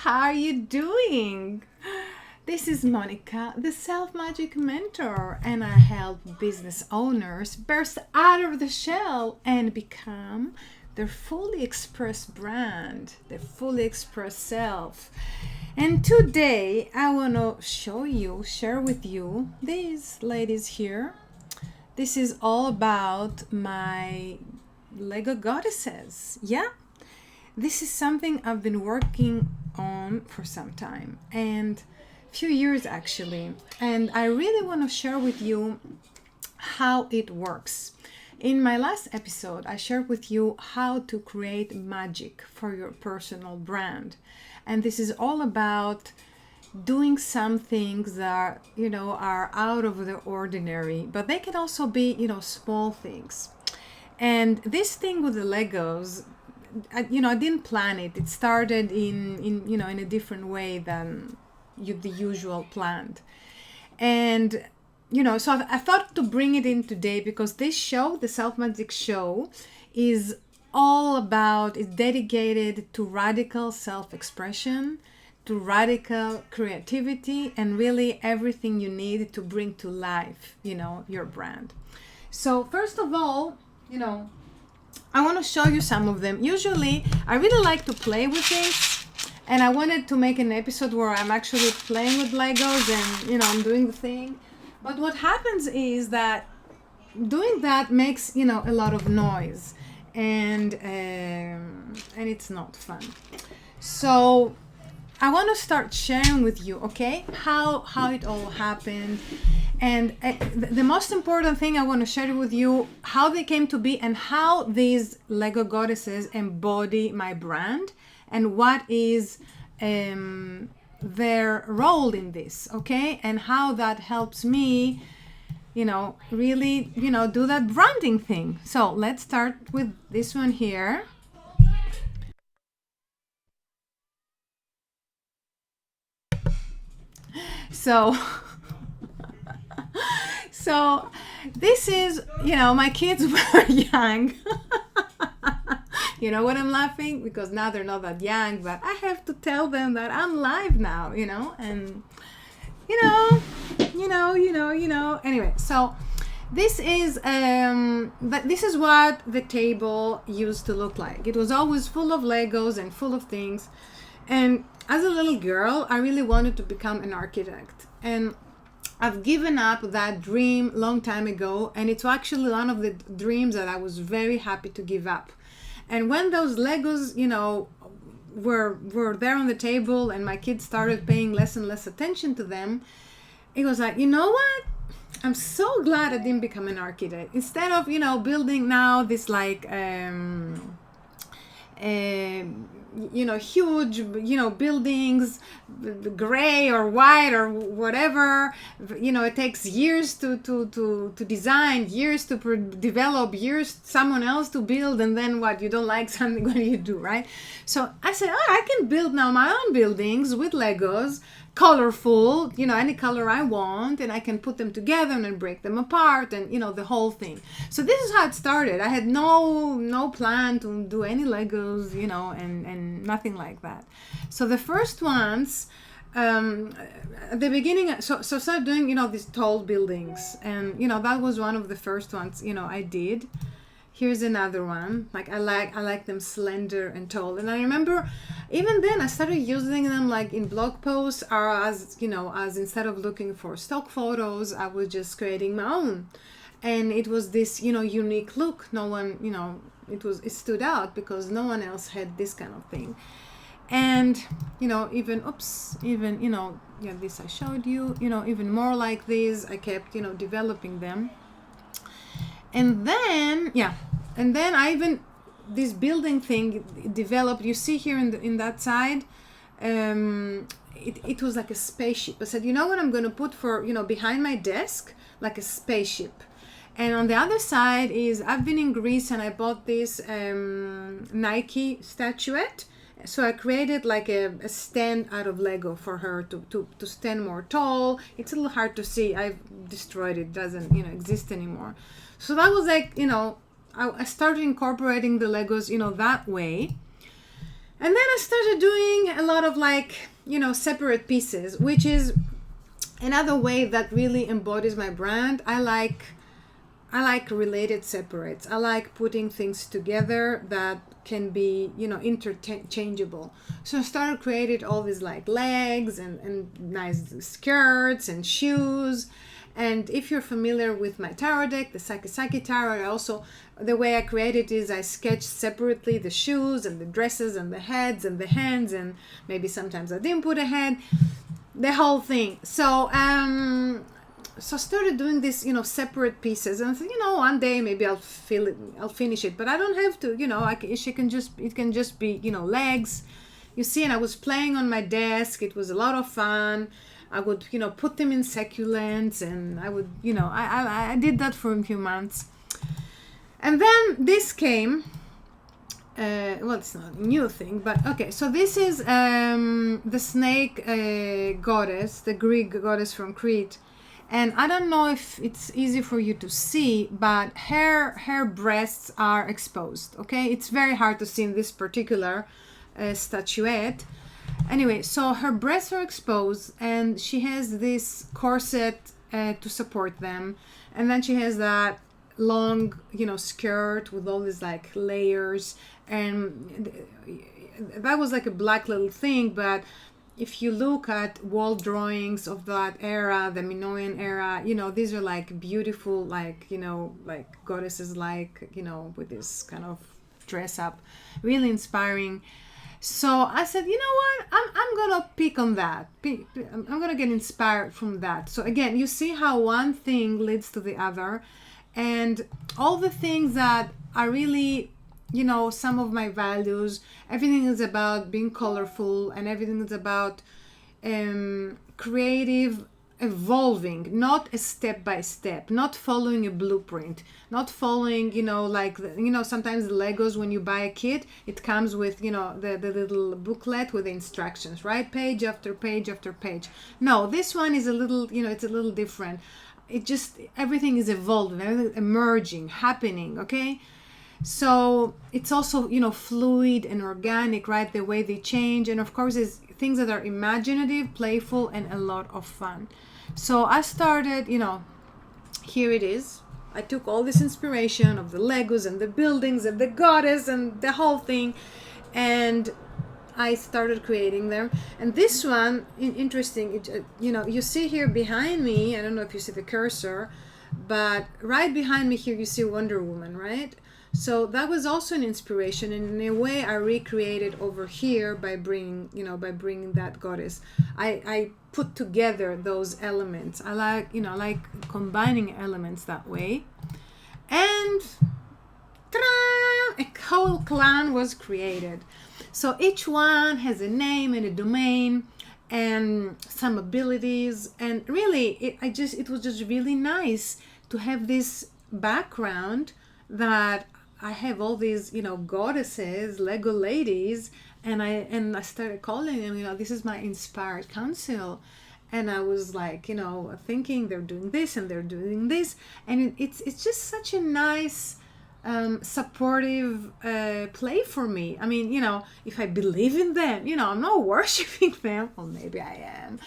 how are you doing? This is Monica, the Self-Magic Mentor, and I help business owners burst out of the shell and become their fully expressed brand, their fully expressed self. And today I want to share with you these ladies here. This is all about my Lego goddesses. Yeah, this is something I've been working on for some time and few years actually, and I really want to share with you how it works. In my last episode, I shared with you how to create magic for your personal brand, and this is all about doing some things that are out of the ordinary, but they can also be small things. And this thing with the Legos, I didn't plan it. It started in a different way than the usual planned. And so I thought to bring it in today because this show, the Self Magic Show, is all about, it's dedicated to radical self-expression, to radical creativity, and really everything you need to bring to life your brand. So first of all, I want to show you some of them. Usually I really like to play with things, and I wanted to make an episode where I'm actually playing with Legos and I'm doing the thing. But what happens is that doing that makes a lot of noise, and it's not fun. So I want to start sharing with you, okay, how it all happened. And the most important thing I want to share with you, how they came to be and how these Lego goddesses embody my brand and what is their role in this, okay? And how that helps me, really, do that branding thing. So let's start with this one here. So this is, my kids were young. You know what I'm laughing? Because now they're not that young, but I have to tell them that I'm live now, and anyway, so this is what the table used to look like. It was always full of Legos and full of things. And as a little girl, I really wanted to become an architect. And I've given up that dream long time ago, and it's actually one of the dreams that I was very happy to give up. And when those Legos, were there on the table and my kids started paying less and less attention to them, it was like, you know what? I'm so glad I didn't become an architect. Instead of, building now this like, huge, buildings, gray or white or whatever, it takes years to design, years to develop, years someone else to build, and then what, you don't like something, what do you do, right? So I said, I can build now my own buildings with Legos, colorful, any color I want, and I can put them together and then break them apart, and the whole thing. So this is how it started. I had no plan to do any Legos, and nothing like that. So the first ones, at the beginning, so started doing these tall buildings, and that was one of the first ones I did. Here's another one. Like I like them slender and tall. And I remember even then I started using them like in blog posts, or as instead of looking for stock photos, I was just creating my own. And it was this, unique look. No one, it stood out because no one else had this kind of thing. And, even this I showed you, even more like this, I kept, developing them. And then I even, this building thing developed. You see here in that side, it was like a spaceship. I said, what I'm going to put for, behind my desk, like a spaceship. And on the other side is, I've been in Greece and I bought this Nike statuette. So I created like a stand out of Lego for her to stand more tall. It's a little hard to see. I've destroyed it. Doesn't, exist anymore. So that was like, I started incorporating the Legos, that way. And then I started doing a lot of like, separate pieces, which is another way that really embodies my brand. I like related separates. I like putting things together that can be, interchangeable. So I started creating all these like legs and nice skirts and shoes. And if you're familiar with my tarot deck, the Psyche Tarot, the way I created is I sketched separately the shoes and the dresses and the heads and the hands, and maybe sometimes I didn't put a head, the whole thing. So I started doing this, separate pieces, and I thought, one day maybe I'll finish it, but I don't have to, it can just be, legs. You see, and I was playing on my desk. It was a lot of fun. I would, put them in succulents, and I would, I did that for a few months. And then this came, it's not a new thing, but okay. So this is the snake goddess, the Greek goddess from Crete. And I don't know if it's easy for you to see, but her breasts are exposed, okay? It's very hard to see in this particular statuette. Anyway, so her breasts are exposed, and she has this corset to support them, and then she has that long, skirt with all these like layers, and that was like a black little thing. But if you look at wall drawings of that era, the Minoan era, these are like beautiful, like, like goddesses, like, with this kind of dress up, really inspiring. So I said, you know what, I'm gonna pick on that. I'm gonna get inspired from that. So again, you see how one thing leads to the other, and all the things that are really, some of my values. Everything is about being colorful, and everything is about creative, evolving, not a step by step, not following a blueprint, not following, like, sometimes the Legos, when you buy a kit, it comes with, the little booklet with the instructions, right? Page after page after page. No, this one is a little, it's a little different. It just, everything is evolving, everything emerging, happening, okay? So it's also, fluid and organic, right? The way they change. And of course, it's things that are imaginative, playful, and a lot of fun. So I started, here it is. I took all this inspiration of the Legos and the buildings and the goddess and the whole thing, and I started creating them. And this one, interesting, you see here behind me, I don't know if you see the cursor, but right behind me here you see Wonder Woman, right? So that was also an inspiration, and in a way I recreated over here by bringing that goddess. I put together those elements. I like combining elements that way. And ta-da! A whole clan was created. So each one has a name and a domain and some abilities, and really it was just really nice to have this background that I have all these, goddesses, Lego ladies, and I started calling them, this is my inspired council. And I was like, thinking they're doing this and they're doing this. And it's just such a nice, supportive play for me. I mean, if I believe in them, I'm not worshiping them. Well, maybe I am.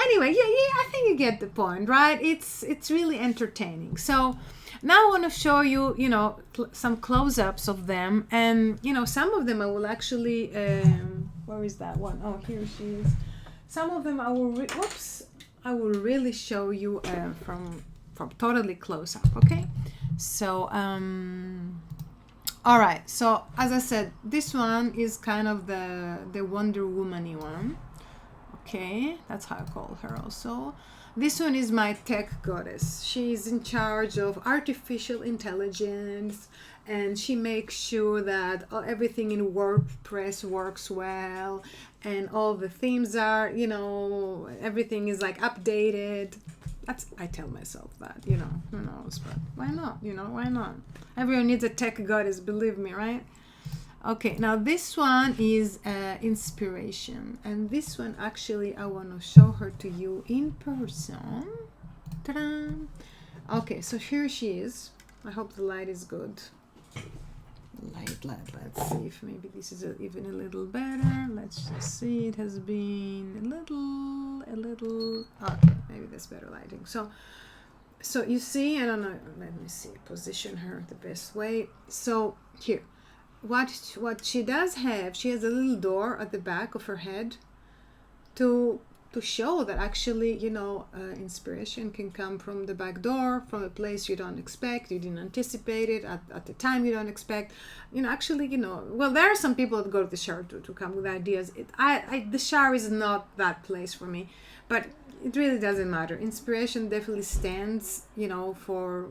Anyway, yeah, I think you get the point, right? It's really entertaining. So now I want to show you, some close-ups of them. And, some of them I will actually, where is that one? Oh, here she is. Some of them I will really show you from totally close-up, okay? So, all right. So, as I said, this one is kind of the Wonder Woman-y one. Okay, that's how I call her also. This one is my tech goddess. She's in charge of artificial intelligence, and she makes sure that everything in WordPress works well, and all the themes are, everything is like updated. I tell myself that, who knows, but why not? Why not? Everyone needs a tech goddess, believe me, right? Okay, now this one is inspiration, and this one actually I want to show her to you in person. Ta-da! Okay, so here she is. I hope the light is good. Let's see if maybe this is even a little better. Let's just see. It has been a little. Okay, maybe that's better lighting. So you see, I don't know. Let me see. Position her the best way. So here, what she does have, she has a little door at the back of her head to show that actually, inspiration can come from the back door, from a place you don't expect, you didn't anticipate it, at the time you don't expect. Well, there are some people that go to the shower to come with ideas. The shower is not that place for me, but it really doesn't matter. Inspiration definitely stands, for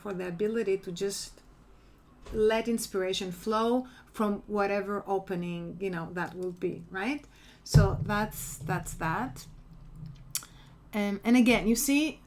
the ability to just let inspiration flow from whatever opening, that will be, right? So that's that. And again, you see,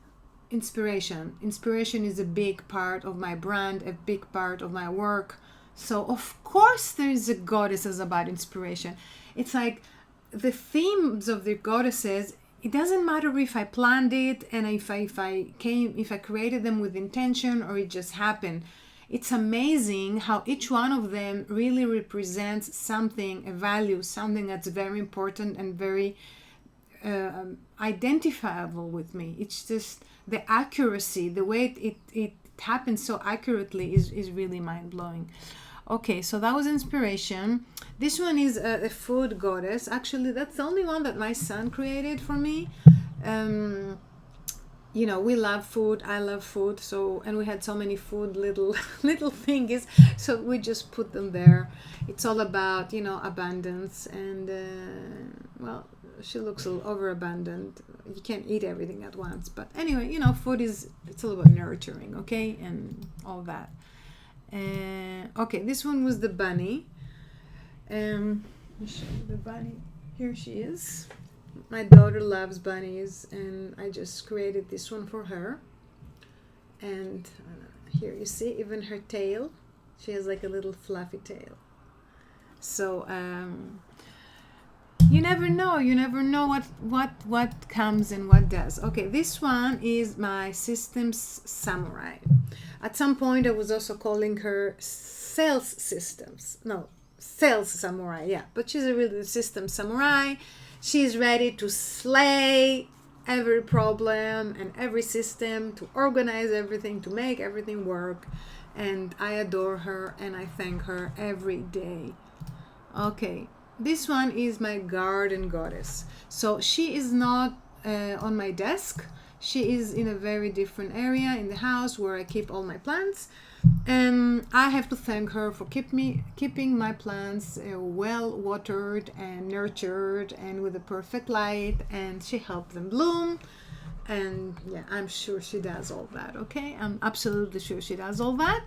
inspiration is a big part of my brand, a big part of my work. So of course there is a goddesses about inspiration. It's like the themes of the goddesses, it doesn't matter if I planned it and if I created them with intention or it just happened. It's amazing how each one of them really represents something, a value, something that's very important and very identifiable with me. It's just the accuracy, the way it happens so accurately is really mind-blowing. Okay, so that was inspiration. This one is a food goddess. Actually, that's the only one that my son created for me. We love food. I love food. So, and we had so many food little thingies. So we just put them there. It's all about, abundance. And, she looks a little overabundant. You can't eat everything at once. But anyway, food it's all about nurturing, okay? And all that. Okay, this one was the bunny. Let me show you the bunny. Here she is. My daughter loves bunnies, and I just created this one for her. And here you see even her tail. She has like a little fluffy tail. So you never know what comes and what does. Okay, this one is my systems samurai. At some point I was also calling her sales samurai, yeah, but she's a really system samurai. She's ready to slay every problem and every system, to organize everything, to make everything work. And I adore her and I thank her every day. Okay, this one is my garden goddess. So she is not on my desk. She is in a very different area in the house where I keep all my plants. And I have to thank her for keeping my plants well watered and nurtured and with the perfect light, and she helped them bloom. And yeah, I'm sure she does all that. Okay, I'm absolutely sure she does all that.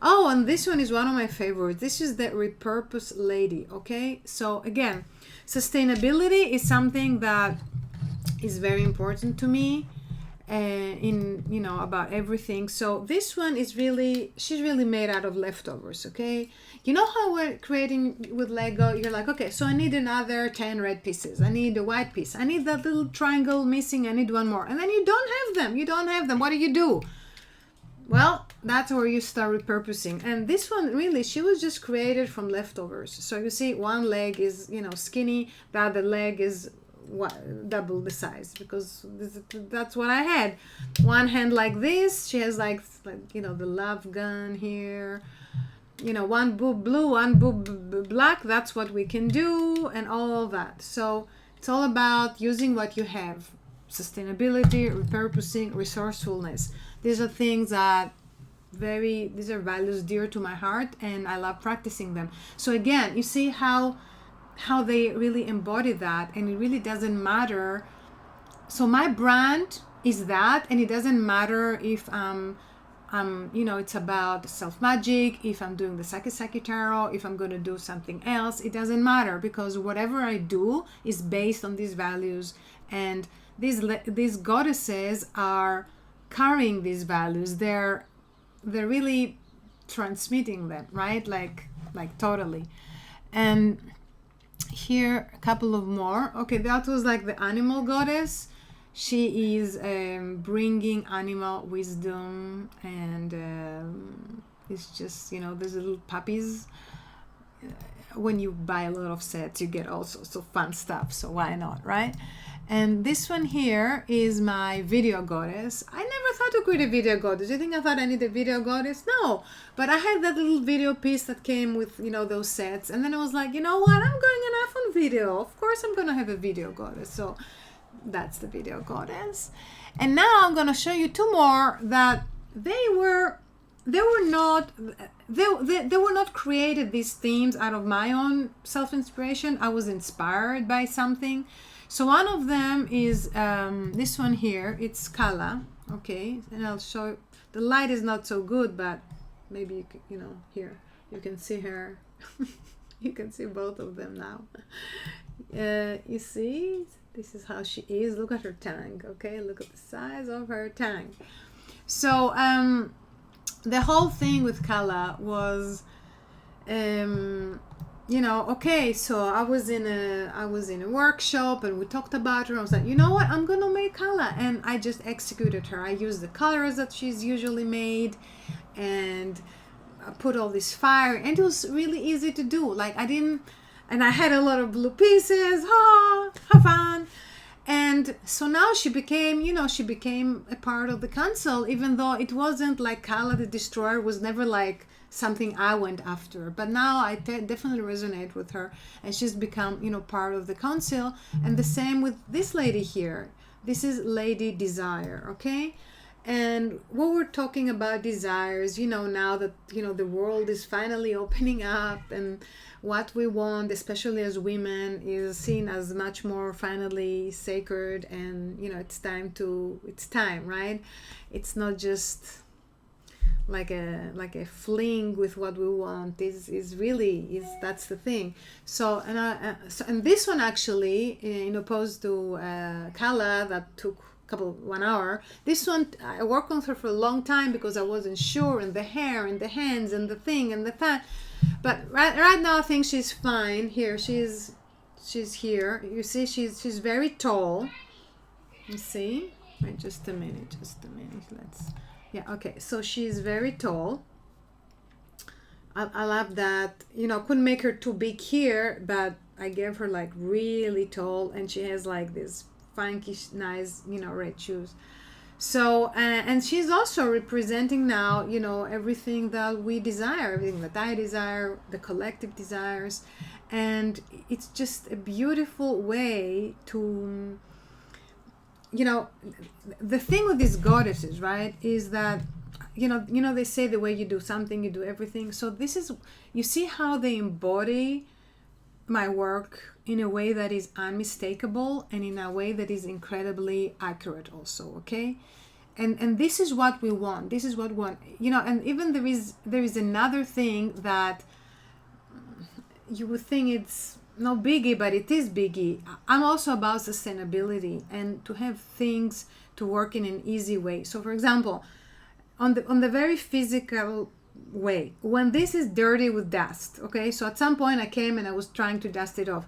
Oh, and this one is one of my favorites. This is the Repurposed Lady. Okay, so again, sustainability is something that is very important to me. About everything. So this one is she's really made out of leftovers. Okay, how we're creating with Lego, you're like, okay, so I need another 10 red pieces, I need a white piece, I need that little triangle missing, I need one more, and then you don't have them. What do? Well, that's where you start repurposing. And this one, really, she was just created from leftovers. So you see, one leg is skinny, the other leg is double the size, because that's what I had. One hand like this, she has like the love gun here, one boob blue, one boob black. That's what we can do, and all that. So it's all about using what you have. Sustainability, repurposing, resourcefulness. These are things these are values dear to my heart, and I love practicing them. So again, you see how they really embody that, and it really doesn't matter. So my brand is that, and it doesn't matter if it's about self magic, if I'm doing the Saki tarot, if I'm going to do something else. It doesn't matter, because whatever I do is based on these values, and these goddesses are carrying these values. They're really transmitting them, right? Like totally. And here a couple of more. Okay, that was like the animal goddess. She is bringing animal wisdom and It's just, you know, there's little puppies. When you buy a lot of sets, you get all sorts of fun stuff, so why not, right? And this one here is my video goddess. I never thought to create a video goddess. Do you think I thought I need a video goddess? No, but I had that little video piece that came with, you know, those sets, and then I was like, you know what, I'm going enough on video, of course I'm gonna have a video goddess. So that's the video goddess. And now I'm gonna show you two more that they were not created, these themes, out of my own self-inspiration. I was inspired by something. So one of them is this one here. It's Kala, okay, and I'll show you. The light is not so good, but maybe you can, you know, here you can see her. You can see both of them now. You see, this is how she is. Look at her tongue, okay, look at the size of her tongue. So the whole thing with Kala was, you know, okay, so I was in a workshop and we talked about her. I was like, you know what, I'm gonna make Kala, and I just executed her. I used the colors that she's usually made, and I put all this fire, and it was really easy to do. Like, and I had a lot of blue pieces. Have fun. And so now she became, you know, she became a part of the council, even though it wasn't like Kala the Destroyer was never like something I went after. But now I definitely resonate with her, and she's become, you know, part of the council. And the same with this lady here. This is Lady Desire, okay? And what we're talking about desires, you know, now that, you know, the world is finally opening up, and what we want, especially as women, is seen as much more finally sacred, and, you know, it's time, right? It's not just like a fling with what we want. Is really that's the thing. So and this one actually, in opposed to Kala that took 1 hour, this one I worked on her for a long time because I wasn't sure, and the hair and the hands and the thing and the fat. But right now I think she's fine. Here she's here. You see, she's very tall. You see? Wait, just a minute. Yeah, okay. So she's very tall. I love that. You know, couldn't make her too big here, but I gave her like really tall, and she has like this funky, nice, you know, red shoes. So and she's also representing now, you know, everything that we desire, everything that I desire, the collective desires. And it's just a beautiful way to, you know, the thing with these goddesses, right, is that, you know, they say the way you do something, you do everything. So this is, you see how they embody my work in a way that is unmistakable, and in a way that is incredibly accurate also, okay? And this is what we want. This is what we want, you know. And even there is another thing that you would think it's no biggie, but it is biggie. I'm also about sustainability, and to have things to work in an easy way. So for example, on the very physical way, when this is dirty with dust, okay, so at some point I came and I was trying to dust it off.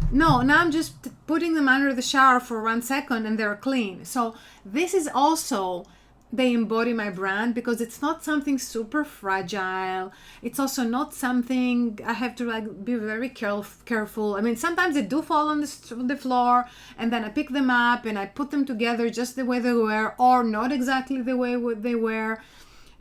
No, now I'm just putting them under the shower for 1 second and they're clean. So this is also, they embody my brand, because it's not something super fragile. It's also not something I have to like be very careful. I mean, sometimes they do fall on the floor, and then I pick them up and I put them together just the way they were, or not exactly the way they were.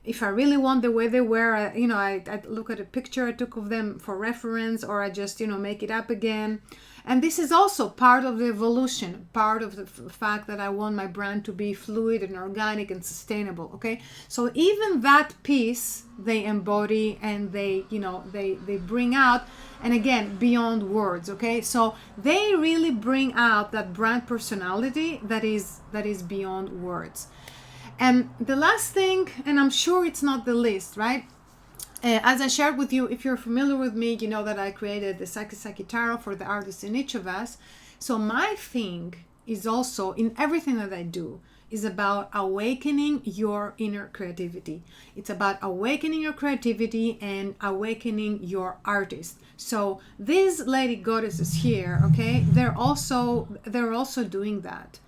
If I really want the way they were, you know, I look at a picture I took of them for reference, or I just, you know, make it up again. And this is also part of the evolution, part of the fact that I want my brand to be fluid and organic and sustainable, okay? So even that piece, they embody, and they, you know, they bring out, and again, beyond words, okay? So they really bring out that brand personality that is beyond words. And the last thing, and I'm sure it's not the least, right? As I shared with you, if you're familiar with me, you know that I created the Saki Tarot for the artists in each of us. So my thing is also, in everything that I do, is about awakening your inner creativity. It's about awakening your creativity and awakening your artist. So these lady goddesses here, okay, they're also doing that.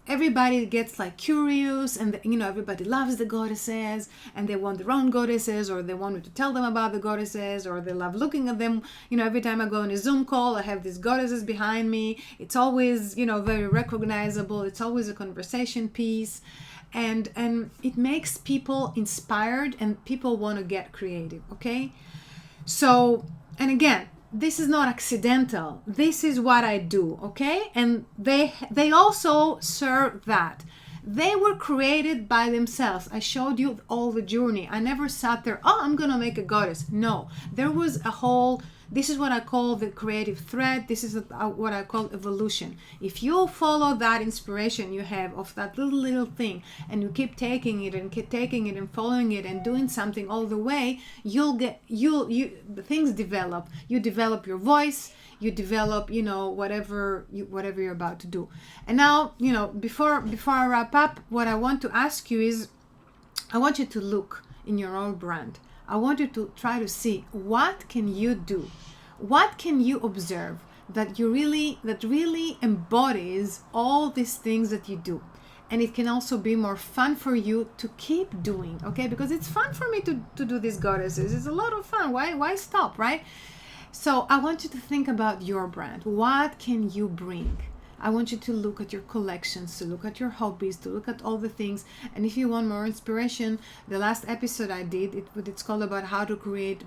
everybody gets like curious, and everybody loves the goddesses, and they want their own goddesses, or they want me to tell them about the goddesses, or they love looking at them. Every time I go on a Zoom call, I have these goddesses behind me. It's always very recognizable. It's always a conversation piece, and it makes people inspired, and people want to get creative. Okay, so, and again, this is not accidental. This is what I do, okay? And they also serve that. They were created by themselves. I showed you all the journey. I never sat there, I'm gonna make a goddess. No, there was a whole, this is what I call the creative thread. This is what I call evolution. If you follow that inspiration you have of that little thing, and you keep taking it and keep taking it and following it and doing something all the way, things develop. You develop your voice. You develop, whatever you're about to do. And now, before I wrap up, what I want to ask you is, I want you to look in your own brand. I want you to try to see, what can you do? What can you observe that really embodies all these things that you do? And it can also be more fun for you to keep doing, okay? Because it's fun for me to do these goddesses. It's a lot of fun. Why stop, right? So I want you to think about your brand. What can you bring? I want you to look at your collections, to look at your hobbies, to look at all the things. And if you want more inspiration, the last episode I did, it's called about how to create a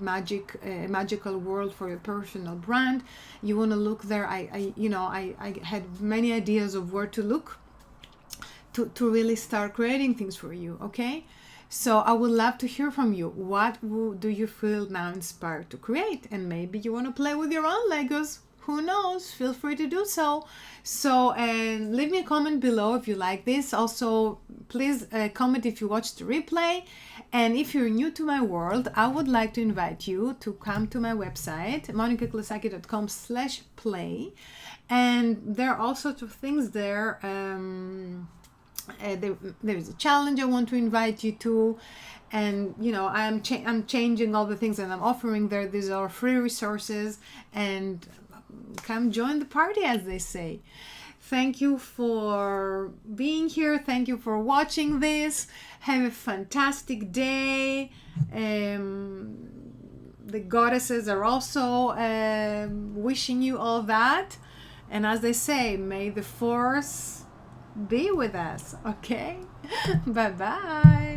magical world for your personal brand. You want to look there. I had many ideas of where to look to really start creating things for you, okay? So I would love to hear from you. What do you feel now inspired to create? And maybe you want to play with your own Legos. Who knows? Feel free to do so. So, and leave me a comment below if you like this. Also, please comment if you watched the replay. And if you're new to my world, I would like to invite you to come to my website, monicaklasaki.com/play. And there are all sorts of things there. There is a challenge I want to invite you to, and I'm changing all the things that I'm offering there. These are free resources, and come join the party, as they say. Thank you for being here. Thank you for watching this. Have a fantastic day. The goddesses are also wishing you all that, and as they say, may the force be with us. Okay. Bye bye.